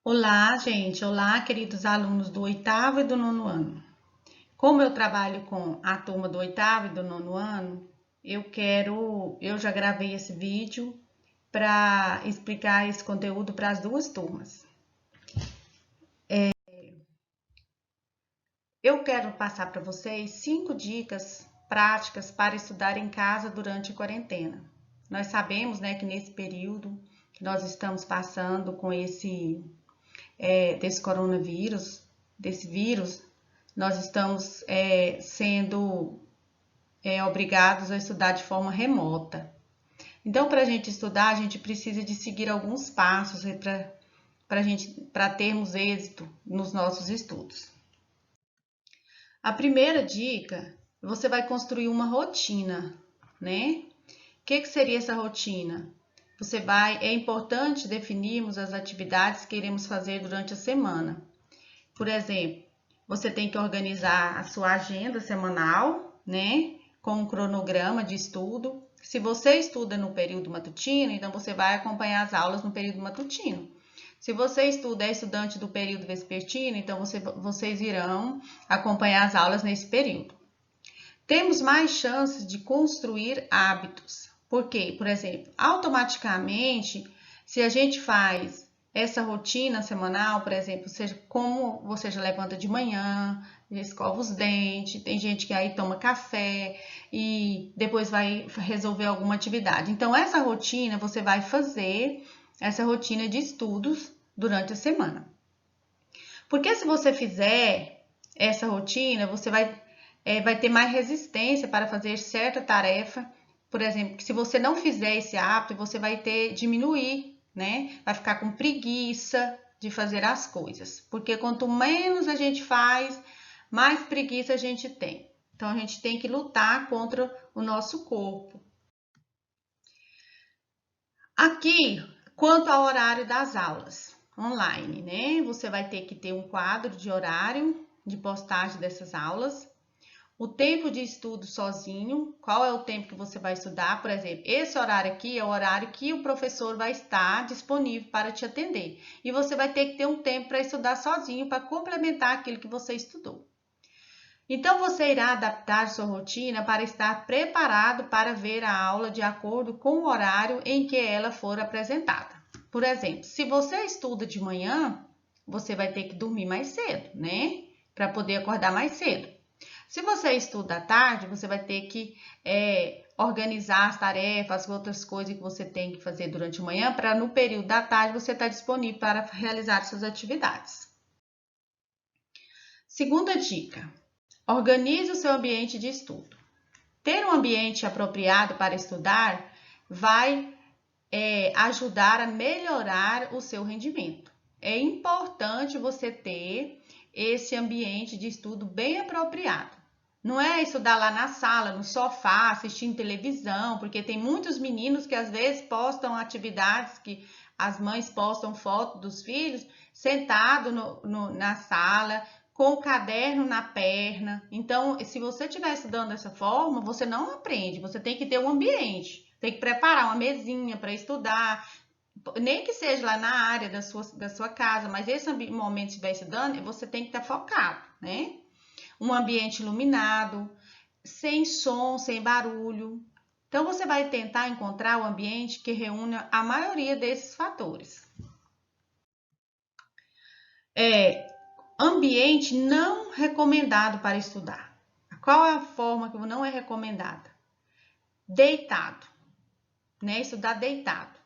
Olá, gente. Olá, queridos alunos do oitavo e do nono ano. Como eu trabalho com a turma do oitavo e do nono ano, eu já gravei esse vídeo para explicar esse conteúdo para as duas turmas. Eu quero passar para vocês 5 dicas práticas para estudar em casa durante a quarentena. Nós sabemos, né, que nesse período que nós estamos passando com desse coronavírus, desse vírus, nós estamos sendo obrigados a estudar de forma remota. Então, para a gente estudar, a gente precisa de seguir alguns passos para termos êxito nos nossos estudos. A primeira dica, você vai construir uma rotina, né? O que seria essa rotina? É importante definirmos as atividades que iremos fazer durante a semana. Por exemplo, você tem que organizar a sua agenda semanal, né? Com um cronograma de estudo. Se você estuda no período matutino, então você vai acompanhar as aulas no período matutino. Se você é estudante do período vespertino, então vocês irão acompanhar as aulas nesse período. Temos mais chances de construir hábitos. Por quê? Por exemplo, automaticamente, se a gente faz essa rotina semanal, por exemplo, seja como você já levanta de manhã, escova os dentes, tem gente que aí toma café e depois vai resolver alguma atividade. Então, essa rotina você vai fazer, essa rotina de estudos durante a semana. Porque se você fizer essa rotina, você vai ter mais resistência para fazer certa tarefa. Por exemplo, que se você não fizer esse hábito, você vai diminuir, né? Vai ficar com preguiça de fazer as coisas. Porque quanto menos a gente faz, mais preguiça a gente tem. Então, a gente tem que lutar contra o nosso corpo. Aqui, quanto ao horário das aulas online, né? Você vai ter que ter um quadro de horário de postagem dessas aulas. O tempo de estudo sozinho, qual é o tempo que você vai estudar? Por exemplo, esse horário aqui é o horário que o professor vai estar disponível para te atender. E você vai ter que ter um tempo para estudar sozinho, para complementar aquilo que você estudou. Então, você irá adaptar sua rotina para estar preparado para ver a aula de acordo com o horário em que ela for apresentada. Por exemplo, se você estuda de manhã, você vai ter que dormir mais cedo, né? Para poder acordar mais cedo. Se você estuda à tarde, você vai ter que organizar as tarefas, outras coisas que você tem que fazer durante a manhã, para no período da tarde você estar disponível para realizar suas atividades. Segunda dica: organize o seu ambiente de estudo. Ter um ambiente apropriado para estudar vai ajudar a melhorar o seu rendimento. É importante você ter esse ambiente de estudo bem apropriado. Não é estudar lá na sala, no sofá, assistindo televisão, porque tem muitos meninos que às vezes postam atividades que as mães postam foto dos filhos sentado na sala, com o caderno na perna. Então, se você estiver estudando dessa forma, você não aprende, você tem que ter um ambiente, tem que preparar uma mesinha para estudar, nem que seja lá na área da sua casa, mas esse momento que estiver estudando, você tem que estar focado, né? Um ambiente iluminado, sem som, sem barulho. Então, você vai tentar encontrar o ambiente que reúna a maioria desses fatores. Ambiente não recomendado para estudar. Qual é a forma que não é recomendada? Deitado, né? Estudar deitado.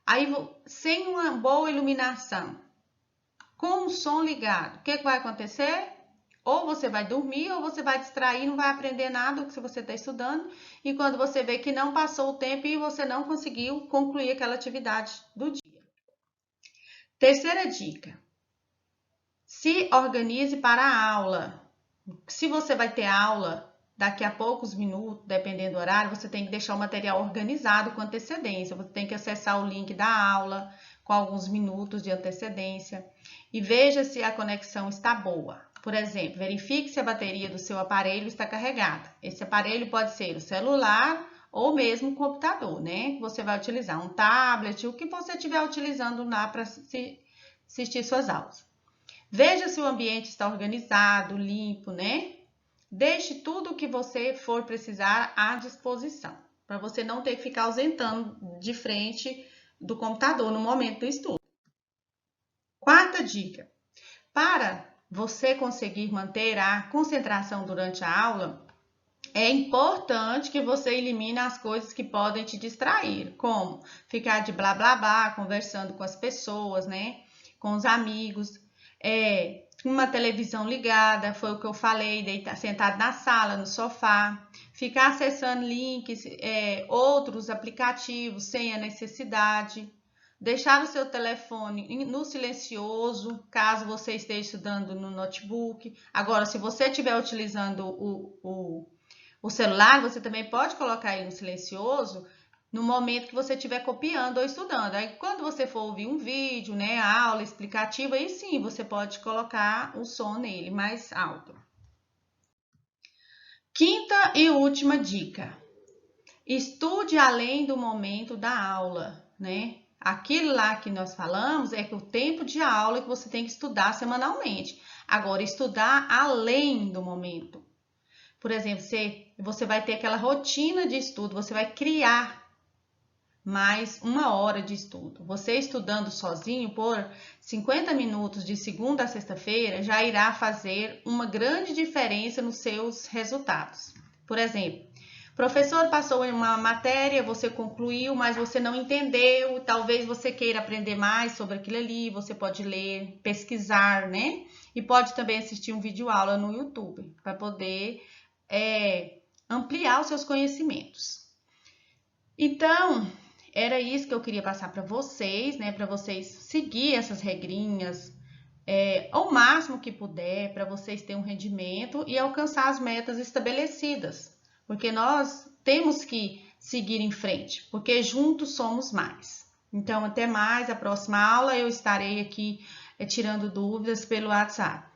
Aí, sem uma boa iluminação, com o som ligado, o que vai acontecer? Ou você vai dormir, ou você vai distrair, não vai aprender nada do que você está estudando. E quando você vê que não passou o tempo e você não conseguiu concluir aquela atividade do dia. Terceira dica: se organize para a aula. Se você vai ter aula daqui a poucos minutos, dependendo do horário, você tem que deixar o material organizado com antecedência. Você tem que acessar o link da aula com alguns minutos de antecedência e veja se a conexão está boa. Por exemplo, verifique se a bateria do seu aparelho está carregada. Esse aparelho pode ser o celular ou mesmo o computador, né? Você vai utilizar um tablet, o que você estiver utilizando lá para se assistir suas aulas. Veja se o ambiente está organizado, limpo, né? Deixe tudo o que você for precisar à disposição, para você não ter que ficar ausentando de frente do computador no momento do estudo. Quarta dica: para você conseguir manter a concentração durante a aula, é importante que você elimine as coisas que podem te distrair, como ficar de blá blá blá, conversando com as pessoas, né? Com os amigos, uma televisão ligada, foi o que eu falei, sentado na sala, no sofá, ficar acessando links, outros aplicativos sem a necessidade, deixar o seu telefone no silencioso, caso você esteja estudando no notebook. Agora, se você estiver utilizando o celular, você também pode colocar ele no silencioso no momento que você estiver copiando ou estudando. Aí, quando você for ouvir um vídeo, né, a aula explicativa, aí sim, você pode colocar o som nele mais alto. Quinta e última dica: estude além do momento da aula, né? Aquilo lá que nós falamos é que o tempo de aula que você tem que estudar semanalmente. Agora, estudar além do momento. Por exemplo, você vai ter aquela rotina de estudo, você vai criar mais 1 hora de estudo. Você estudando sozinho por 50 minutos de segunda a sexta-feira já irá fazer uma grande diferença nos seus resultados. Por exemplo, o professor passou em uma matéria, você concluiu, mas você não entendeu, talvez você queira aprender mais sobre aquilo ali, você pode ler, pesquisar, né? E pode também assistir um vídeo aula no YouTube para poder ampliar os seus conhecimentos. Então, era isso que eu queria passar para vocês, né? Para vocês seguir essas regrinhas ao máximo que puder, para vocês terem um rendimento e alcançar as metas estabelecidas. Porque nós temos que seguir em frente, porque juntos somos mais. Então, até mais, a próxima aula eu estarei aqui tirando dúvidas pelo WhatsApp.